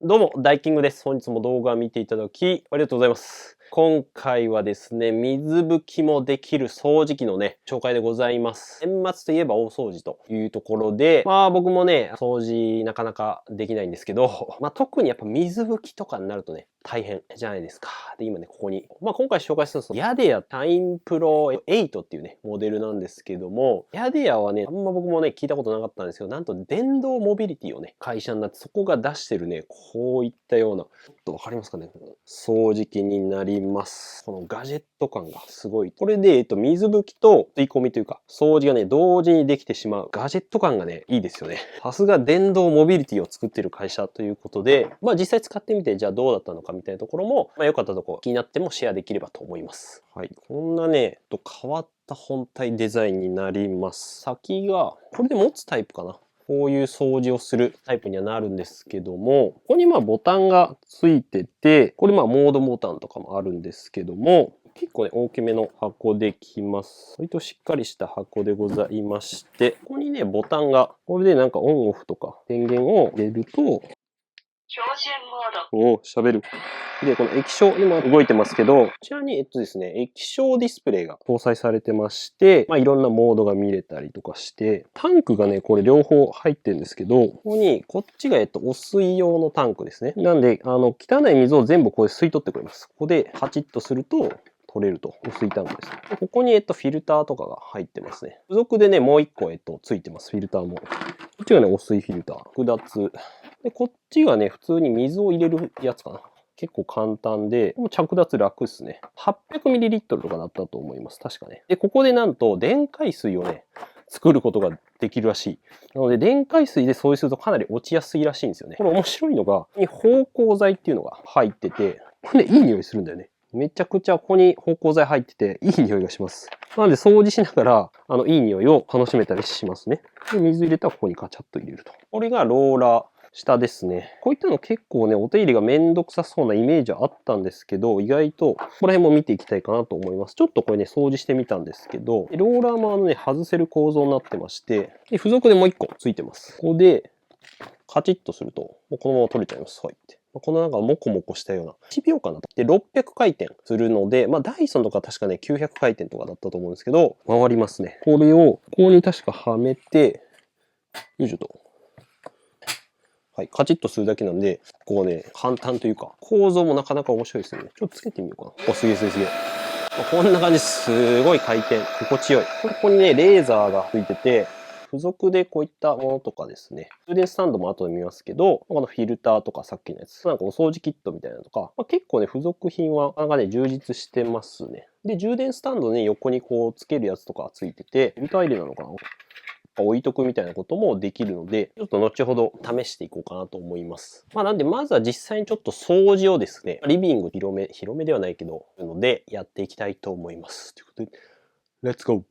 どうも、ダイキングです。本日も動画を見ていただき、ありがとうございます。今回はですね、水拭きもできる掃除機のね、紹介でございます。年末といえば大掃除というところで、僕もね、掃除なかなかできないんですけど、特にやっぱ水拭きとかになるとね、大変じゃないですか。で、今ね、ここに。今回紹介するのは、ヤデヤタインプロ8っていうね、モデルなんですけども、ヤデヤはね、あんま僕もね、聞いたことなかったんですけど、なんと電動モビリティをね、会社になって、そこが出してるね、こういったような、ちょっとわかりますかね？掃除機になります。このガジェット感がすごい。これで、水拭きと吸い込みというか、掃除がね、同時にできてしまう。ガジェット感がね、いいですよね。さすが電動モビリティを作ってる会社ということで、実際使ってみて、じゃあどうだったのかみたいなところも、良かったところ気になってもシェアできればと思います。はい。こんなね、変わった本体デザインになります。先が、これで持つタイプかな。こういう掃除をするタイプにはなるんですけども、ここにボタンがついてて、これモードボタンとかもあるんですけども、結構ね、大きめの箱できます。割としっかりした箱でございまして、ここにね、ボタンが、これでなんかオンオフとか電源を入れると、標準モード。喋る。で、この液晶、今動いてますけど、こちらに、ですね、液晶ディスプレイが搭載されてまして、いろんなモードが見れたりとかして、タンクがね、これ両方入ってるんですけど、ここに、こっちが、お水用のタンクですね。なんで、汚い水を全部これ吸い取ってくれます。ここで、パチッとすると、取れると。薄いタンクです。でここに、フィルターとかが入ってますね。付属でね、もう一個、ついてます。フィルターも。こっちがね、お水フィルター。複脱。で、こっちがね、普通に水を入れるやつかな。結構簡単で、着脱楽っすね。800ml とかだったと思います。確かね。で、ここでなんと、電解水をね、作ることができるらしい。なので、電解水で掃除するとかなり落ちやすいらしいんですよね。これ面白いのが、ここに芳香剤っていうのが入ってて、これね、いい匂いするんだよね。めちゃくちゃここに芳香剤入ってて、いい匂いがします。なので、掃除しながら、いい匂いを楽しめたりしますね。で、水入れたらここにカチャッと入れると。これがローラー。下ですね。こういったの結構ね、お手入れがめんどくさそうなイメージはあったんですけど、意外と、ここら辺も見ていきたいかなと思います。ちょっとこれね、掃除してみたんですけど、ローラーもね、外せる構造になってまして、で付属でもう一個ついてます。ここで、カチッとすると、もうこのまま取れちゃいます。はいって。このなんかモコモコしたような、1秒かな。で、600回転するので、ダイソンとか確かね、900回転とかだったと思うんですけど、回りますね。これを、ここに確かはめて、よいしょと。はい、カチッとするだけなんで、こうね、簡単というか、構造もなかなか面白いですね。ちょっとつけてみようかな。すげえすげえすげえ。こんな感じすごい回転、心地よい。ここにね、レーザーがついてて、付属でこういったものとかですね、充電スタンドも後で見ますけど、このフィルターとかさっきのやつ、なんかお掃除キットみたいなのとか、結構ね、付属品はなんかね、充実してますね。で、充電スタンドね、横にこうつけるやつとかついてて、フィルター入れなのかな？置いとくみたいなこともできるので、ちょっと後ほど試していこうかなと思います。なんで、まずは実際にちょっと掃除をですね、リビング広めではないけど、ので、やっていきたいと思います。ということで、レッツゴ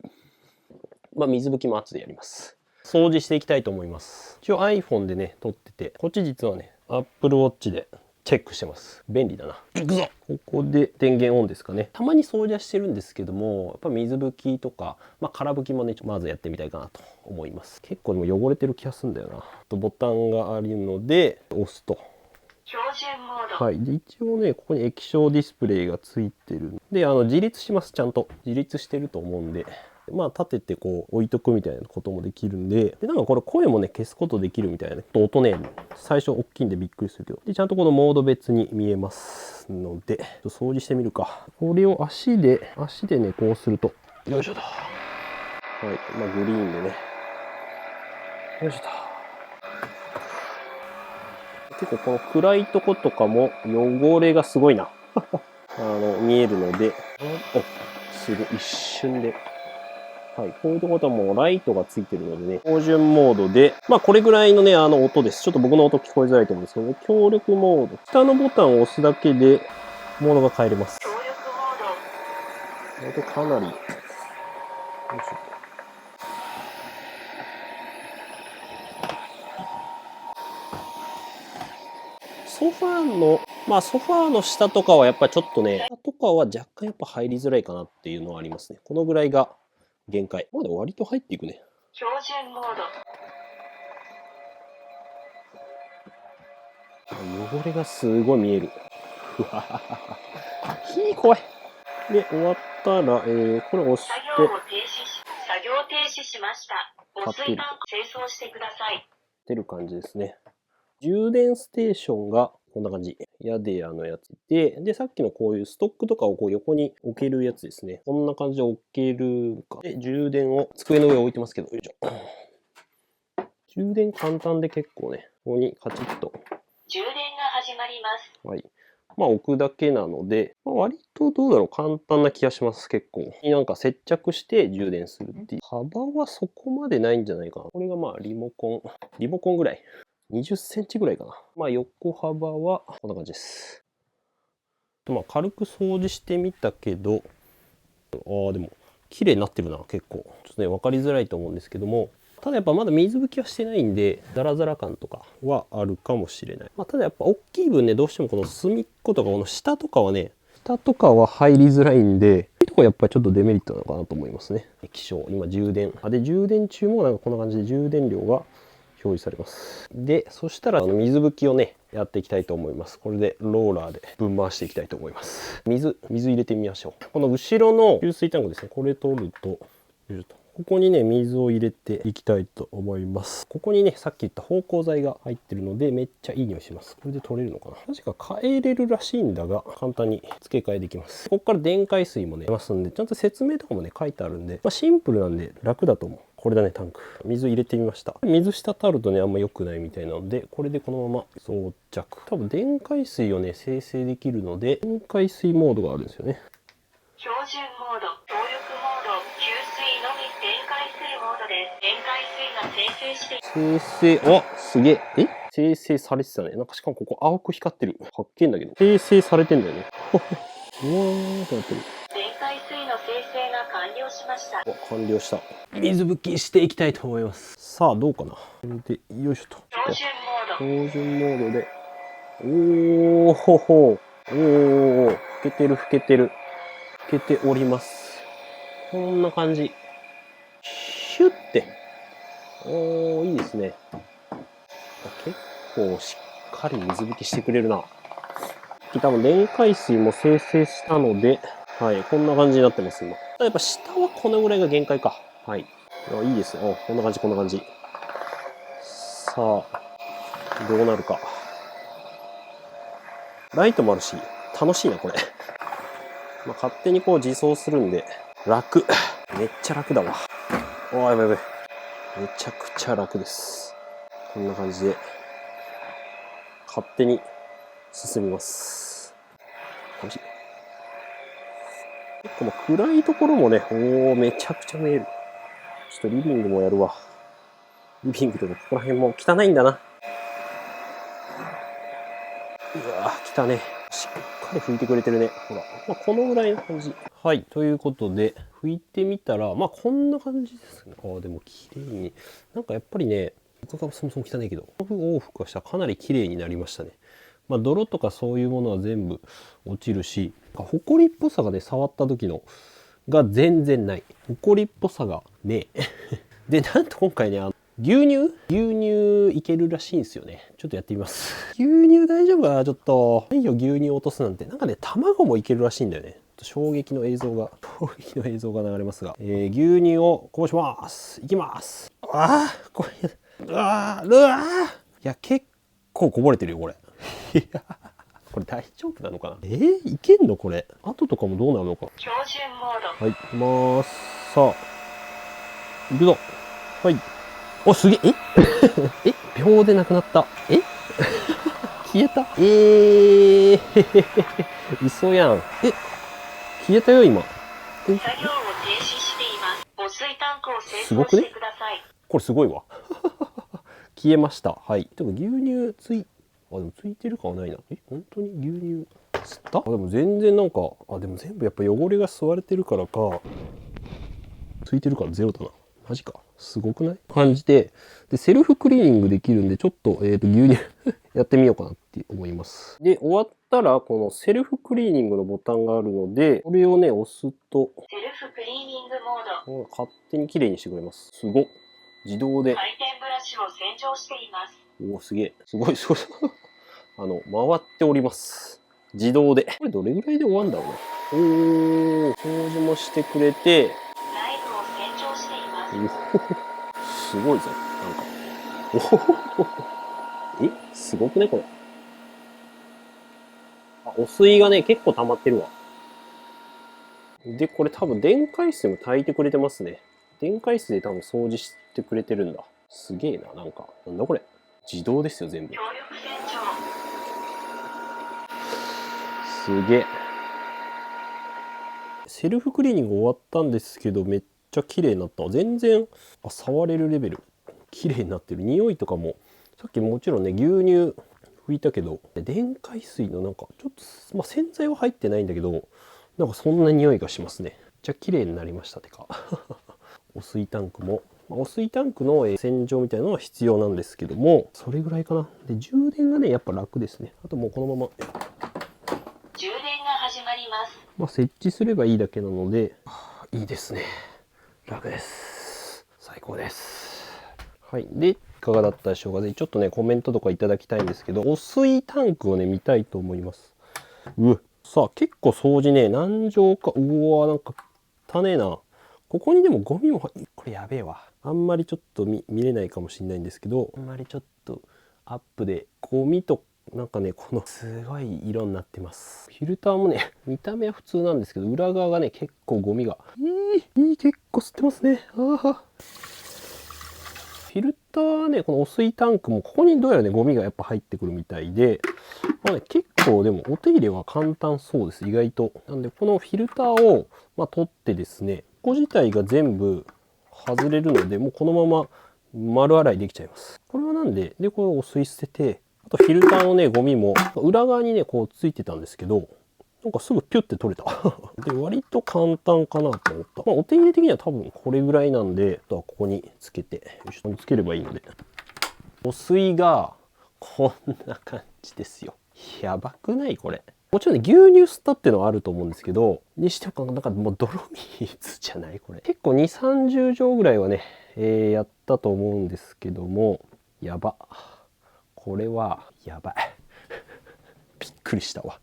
ー。水拭きも後でやります。掃除していきたいと思います。一応 iPhone でね、撮ってて、こっち実はね、Apple Watch でチェックしてます。便利だな。行くぞ！ここで電源オンですかね。たまに掃除はしてるんですけども、やっぱ水拭きとか、空拭きもね、まずやってみたいかなと思います。結構でも汚れてる気がするんだよな。ボタンがあるので、押すと。標準モード。はい。で、一応ね、ここに液晶ディスプレイがついてる。で、自立します。ちゃんと。自立してると思うんで。立ててこう置いとくみたいなこともできるんで、なんかこれ声もね、消すことできるみたいなね。音ね、最初大きいんでびっくりするけど。で、ちゃんとこのモード別に見えますので、ちょっと掃除してみるか。これを足でね、こうすると。よいしょと。はい。グリーンでね。よいしょと。結構この暗いとことかも汚れがすごいな。見えるので、すごい一瞬で。はい。こういうところはもうライトがついてるのでね、標準モードで、これぐらいのね、音です。ちょっと僕の音聞こえづらいと思うんですけど、強力モード。下のボタンを押すだけで、モードが変えれます。強力モード。音かなり。よいしょ。ソファーの下とかはやっぱりちょっとね、下とかは若干やっぱ入りづらいかなっていうのはありますね。このぐらいが限界。で割と入っていくね。標準モード。汚れがすごい見える。うわははは。怖い。で、終わったら、これ押して、作業停止しました。汚水タンク清掃してください。出る感じですね。充電ステーションがこんな感じ。ヤデヤのやつで、さっきのこういうストックとかをこう横に置けるやつですね。こんな感じで置けるか。で、充電を机の上置いてますけど、よいしょ。充電簡単で結構ね、ここにカチッと。充電が始まります。はい。まあ置くだけなので、割とどうだろう、簡単な気がします、結構。なんか接着して充電するっていう。幅はそこまでないんじゃないかな。これがまあリモコンぐらい。20センチぐらいかな。まあ横幅はこんな感じです。まあ軽く掃除してみたけど、でも綺麗になってるな、結構。ちょっとね、分かりづらいと思うんですけども、ただやっぱまだ水拭きはしてないんで、ザラザラ感とかはあるかもしれない。ただやっぱ大きい分ね、どうしてもこの隅っことかこの下とかはね、下とかは入りづらいんで、こういうとこやっぱりちょっとデメリットなのかなと思いますね。液晶、今充電。で、充電中もなんかこんな感じで充電量が表示されます。で、そしたら水拭きをね、やっていきたいと思います。これでローラーでぶん回していきたいと思います。水入れてみましょう。この後ろの給水タンクですね。これ取ると、ここにね、水を入れていきたいと思います。ここにね、さっき言った芳香剤が入ってるので、めっちゃいい匂いします。これで取れるのかな。確か変えれるらしいんだが、簡単に付け替えできます。ここから電解水もね、出ますんで、ちゃんと説明とかもね、書いてあるんで、シンプルなんで楽だと思う。これだね、タンク。水入れてみました。水滴るとね、あんま良くないみたいなので、これでこのまま装着。多分電解水をね、生成できるので、電解水モードがあるんですよね。標準モード、動力モード、給水のみ電解水モードです。電解水が生成して生成、すげえ。生成されてたね。なんかしかもここ青く光ってる。かっけえんだけど。生成されてんだよね。うわーってなってる。電解水の生成が完了しました。完了した。水拭きしていきたいと思います。さあ、どうかな。これで、よいしょと。標準モード。標準モードで。おーほほ。おー、拭けてる拭けてる。拭けております。こんな感じ。シュッて。おー、いいですね。結構しっかり水拭きしてくれるな。多分電解水も生成したので、はい、こんな感じになってます今。やっぱ下はこのぐらいが限界か。はい。いいですね。こんな感じこんな感じ。さあ、どうなるか。ライトもあるし、楽しいなこれ。勝手にこう自走するんで楽。めっちゃ楽だわ。やばいやばい。めちゃくちゃ楽です。こんな感じで勝手に進みます。楽しい。結構暗いところもね、めちゃくちゃ見える。ちょっとリビングもやるわ。リビングでもここら辺も汚いんだな。うわ汚ね。しっかり拭いてくれてるね。ほら。このぐらいの感じ。はい。ということで、拭いてみたら、こんな感じですね。でも綺麗に。なんかやっぱりね、床がそもそも汚いけど、往復したらかなり綺麗になりましたね。泥とかそういうものは全部落ちるし、ホコリっぽさがね、触った時のが全然ない。ホコリっぽさがねえ。で、なんと今回ね、牛乳いけるらしいんですよね。ちょっとやってみます。牛乳大丈夫かなちょっと。何よ牛乳落とすなんて。なんかね、卵もいけるらしいんだよね。衝撃の映像が流れますが。牛乳をこぼします。いきます。これ、いや、結構こぼれてるよ、これ。これ大丈夫なのかな。いけんのこれ。後とかもどうなるのか。標準モード。はい、いきます。さあ、いくぞ。はい。すげえ。秒でなくなった。消えた。嘘やん。消えたよ、今。作業を停止しています。汚水タンクを清掃してください。これすごいわ。消えました。はい。でも牛乳でもついてるかはないな。本当に牛乳吸った？でも全然なんか、でも全部やっぱ汚れが吸われてるからか、ついてるからゼロだな。マジか。すごくない？感じで、セルフクリーニングできるんで、ちょっと、牛乳やってみようかなって思います。で、終わったら、このセルフクリーニングのボタンがあるので、これをね、押すと、セルフクリーニングモード。勝手に綺麗にしてくれます。すごっ。自動で。回転ブラシを洗浄しています。すげえ。すごい。回っております。自動で。これどれぐらいで終わるんだろうな。おー、掃除もしてくれて、内部を洗浄しています。おほほすごいぞ。なんか。おほほほえ、すごくねこれ。あ、お水がね、結構溜まってるわ。で、これ多分電解質でも炊いてくれてますね。電解質で多分掃除してくれてるんだ。すげえな、なんか。なんだこれ。自動ですよ、全部。強力洗浄。すげえ。セルフクリーニング終わったんですけど、めっちゃ綺麗になった。全然、触れるレベル。綺麗になってる。匂いとかも、さっきもちろんね、牛乳拭いたけど、電解水のなんか、ちょっと、洗剤は入ってないんだけど、なんかそんな匂いがしますね。めっちゃ綺麗になりましたてか。お水タンクも、お水タンクの洗浄みたいなのは必要なんですけども、それぐらいかな。で、充電がね、やっぱ楽ですね。あともうこのまま、充電が始まります。設置すればいいだけなので、いいですね。楽です。最高です。はい。で、いかがだったでしょうか。ぜひちょっとね、コメントとかいただきたいんですけど、お水タンクをね、見たいと思います。さあ、結構掃除ね、何畳か、なんか、汚ねえな。ここにでもゴミもこれやべえわ。あんまりちょっと見れないかもしれないんですけど、あんまりちょっとアップでゴミとなんかね、このすごい色になってます。フィルターもね、見た目は普通なんですけど、裏側がね、結構ゴミが。結構吸ってますね。フィルターね、この汚水タンクもここにどうやらね、ゴミがやっぱ入ってくるみたいで、結構でもお手入れは簡単そうです、意外と。なんで、このフィルターを、取ってですね、ここ自体が全部外れるので、もうこのまま丸洗いできちゃいます。これはなんで、これをお水捨てて、あとフィルターのね、ゴミも裏側にね、こうついてたんですけど、なんかすぐピュッて取れた。で、割と簡単かなと思った。お手入れ的には多分これぐらいなんで、あとはここにつけて、下につければいいので。お水がこんな感じですよ。やばくないこれ。もちろんね、牛乳吸ったっていうのはあると思うんですけど、にしてもなんかもう泥水じゃないこれ。結構2、30錠ぐらいはね、やったと思うんですけども、やば。これはやばい。びっくりしたわ。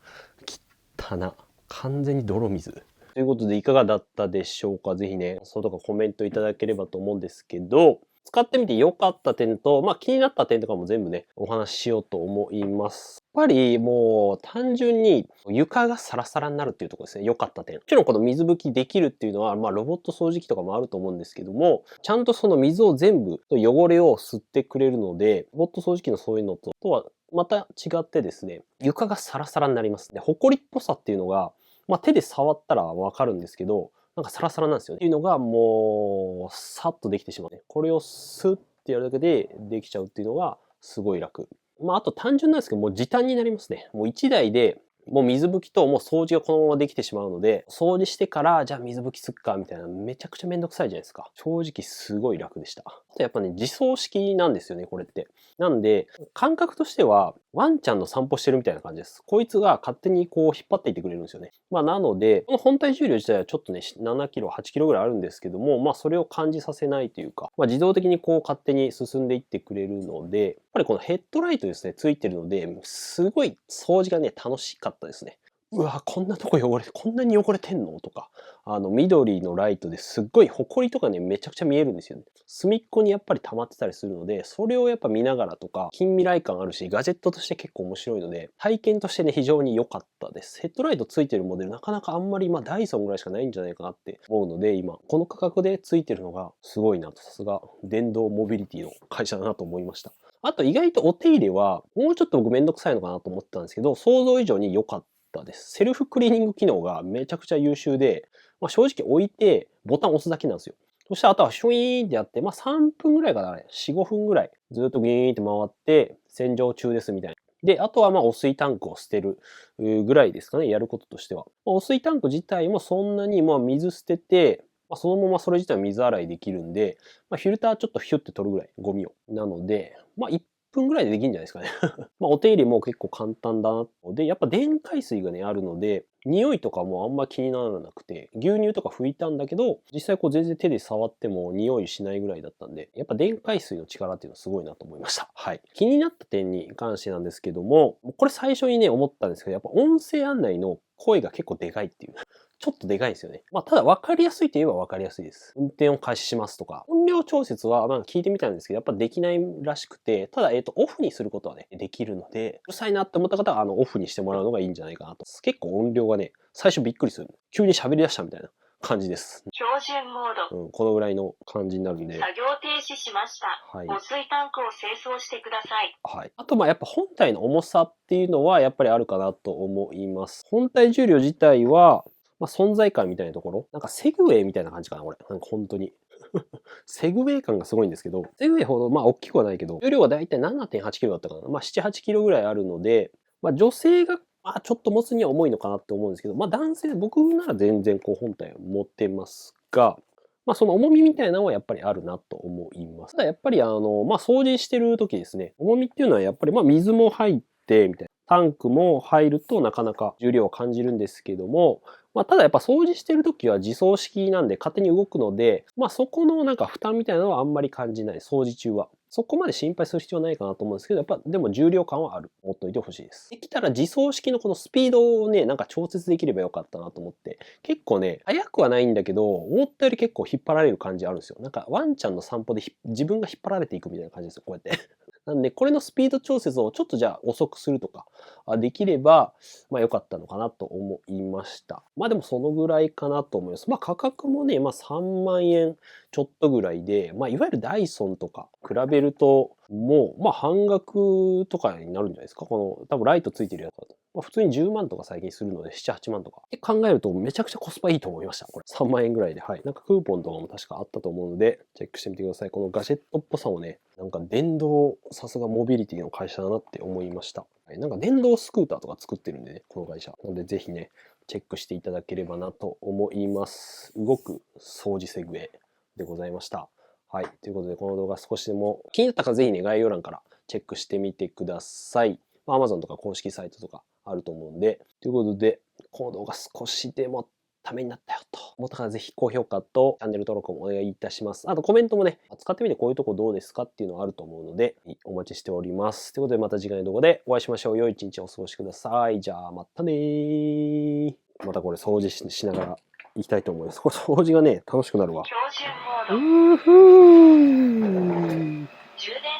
完全に泥水。ということでいかがだったでしょうか。ぜひね、そうとかコメントいただければと思うんですけど、使ってみて良かった点と、気になった点とかも全部ね、お話ししようと思います。やっぱりもう単純に床がサラサラになるっていうところですね。良かった点。もちろんこの水拭きできるっていうのは、ロボット掃除機とかもあると思うんですけども、ちゃんとその水を全部、汚れを吸ってくれるので、ロボット掃除機のそういうのとはまた違ってですね、床がサラサラになります。で、埃っぽさっていうのが、手で触ったらわかるんですけど、なんかサラサラなんですよね。っていうのがもう、さっとできてしまうね。これをスッてやるだけでできちゃうっていうのがすごい楽。あと単純なんですけど、もう時短になりますね。もう1台でもう水拭きともう掃除がこのままできてしまうので、掃除してからじゃあ水拭きすっかみたいなめちゃくちゃめんどくさいじゃないですか。正直すごい楽でした。あとやっぱね、自走式なんですよね、これって。なんで、感覚としてはワンちゃんの散歩してるみたいな感じです。こいつが勝手にこう引っ張っていってくれるんですよね。なので、この本体重量自体はちょっとね、7キロ、8キロぐらいあるんですけども、それを感じさせないというか、自動的にこう勝手に進んでいってくれるので、やっぱりこのヘッドライトですね、ついてるので、すごい掃除がね、楽しかったですね。うわ、こんなとこ汚れて、こんなに汚れてんのとか、緑のライトですっごい埃とかね、めちゃくちゃ見えるんですよね。隅っこにやっぱり溜まってたりするので、それをやっぱ見ながらとか、近未来感あるし、ガジェットとして結構面白いので、体験としてね、非常に良かったです。ヘッドライトついてるモデル、なかなかあんまり、ダイソンぐらいしかないんじゃないかなって思うので、今、この価格でついてるのがすごいなと、さすが電動モビリティの会社だなと思いました。あと意外とお手入れは、もうちょっと僕めんどくさいのかなと思ってたんですけど、想像以上に良かったです。セルフクリーニング機能がめちゃくちゃ優秀で、正直置いてボタン押すだけなんですよ。そしてあとはシュイーンってやって、3分ぐらいかな、4、5分ぐらいずっとギーンって回って洗浄中ですみたいな。で、あとは汚水タンクを捨てるぐらいですかね、やることとしては。汚水タンク自体もそんなに水捨てて、そのままそれ自体水洗いできるんで、フィルターちょっとヒュッて取るぐらいゴミを。なので、一分ぐらいでできるんじゃないですかね。まあ、お手入れも結構簡単だな。で、やっぱ電解水がね、あるので、匂いとかもあんま気にならなくて、牛乳とか拭いたんだけど、実際こう全然手で触っても匂いしないぐらいだったんで、やっぱ電解水の力っていうのはすごいなと思いました。はい。気になった点に関してなんですけども、これ最初にね、思ったんですけど、やっぱ音声案内の声が結構でかいっていう。ちょっとでかいんですよね。まあ、ただ分かりやすいといえば分かりやすいです。運転を開始しますとか。音量調節は、まあ聞いてみたんですけど、やっぱできないらしくて、ただ、オフにすることはね、できるので、うるさいなって思った方は、オフにしてもらうのがいいんじゃないかなと。結構音量がね、最初びっくりする。急に喋り出したみたいな感じです。標準モード。このぐらいの感じになるんで。作業停止しました。はい。汚水タンクを清掃してください。はい。あと、まあやっぱ本体の重さっていうのは、やっぱりあるかなと思います。本体重量自体は、まあ、存在感みたいなところ。なんかセグウェイみたいな感じかな、これ。なんか本当に。セグウェイ感がすごいんですけど、セグウェイほど、まあ、大きくはないけど、重量はだいたい 7.8 キロだったかな。まあ、7、8キロぐらいあるので、まあ、女性が、まあ、ちょっと持つには重いのかなって思うんですけど、まあ、男性、僕なら全然こう本体を持ってますが、まあ、その重みみたいなのはやっぱりあるなと思います。ただやっぱりまあ、掃除してる時ですね、重みっていうのはやっぱりまあ、水も入って、みたいな。タンクも入るとなかなか重量を感じるんですけども、まあ、ただやっぱ掃除してる時は自走式なんで勝手に動くので、まあそこのなんか負担みたいなのはあんまり感じない。掃除中は。そこまで心配する必要ないかなと思うんですけど、やっぱでも重量感はある。持っといてほしいです。できたら自走式のこのスピードをね、なんか調節できればよかったなと思って。結構ね、速くはないんだけど、思ったより結構引っ張られる感じあるんですよ。なんかワンちゃんの散歩で自分が引っ張られていくみたいな感じですよ。こうやって。なんで、これのスピード調節をちょっとじゃあ遅くするとかできれば、まあ良かったのかなと思いました。まあでもそのぐらいかなと思います。まあ価格もね、まあ3万円ちょっとぐらいで、まあいわゆるダイソンとか比べると、もうまあ半額とかになるんじゃないですか。この多分ライトついてるやつだと。まあ普通に10万とか最近するので、7、8万とか。って考えるとめちゃくちゃコスパいいと思いました。これ。3万円ぐらいで。はい。なんかクーポンとかも確かあったと思うので、チェックしてみてください。このガジェットっぽさもね、なんか電動、さすがモビリティの会社だなって思いました。なんか電動スクーターとか作ってるんでね、この会社。なのでぜひね、チェックしていただければなと思います。動く掃除セグウェイでございました。はい。ということで、この動画少しでも気になった方はぜひね、概要欄からチェックしてみてください。Amazon とか公式サイトとかあると思うんで。ということで、この動画少しでもためになったよと思った方はぜひ高評価とチャンネル登録もお願いいたします。あとコメントもね、使ってみてこういうとこどうですかっていうのはあると思うので、お待ちしております。ということでまた次回の動画でお会いしましょう。良い一日をお過ごしください。じゃあまたねー。またこれ掃除しながら行きたいと思います。これ掃除がね、楽しくなるわ。標準モード。うーふー。充電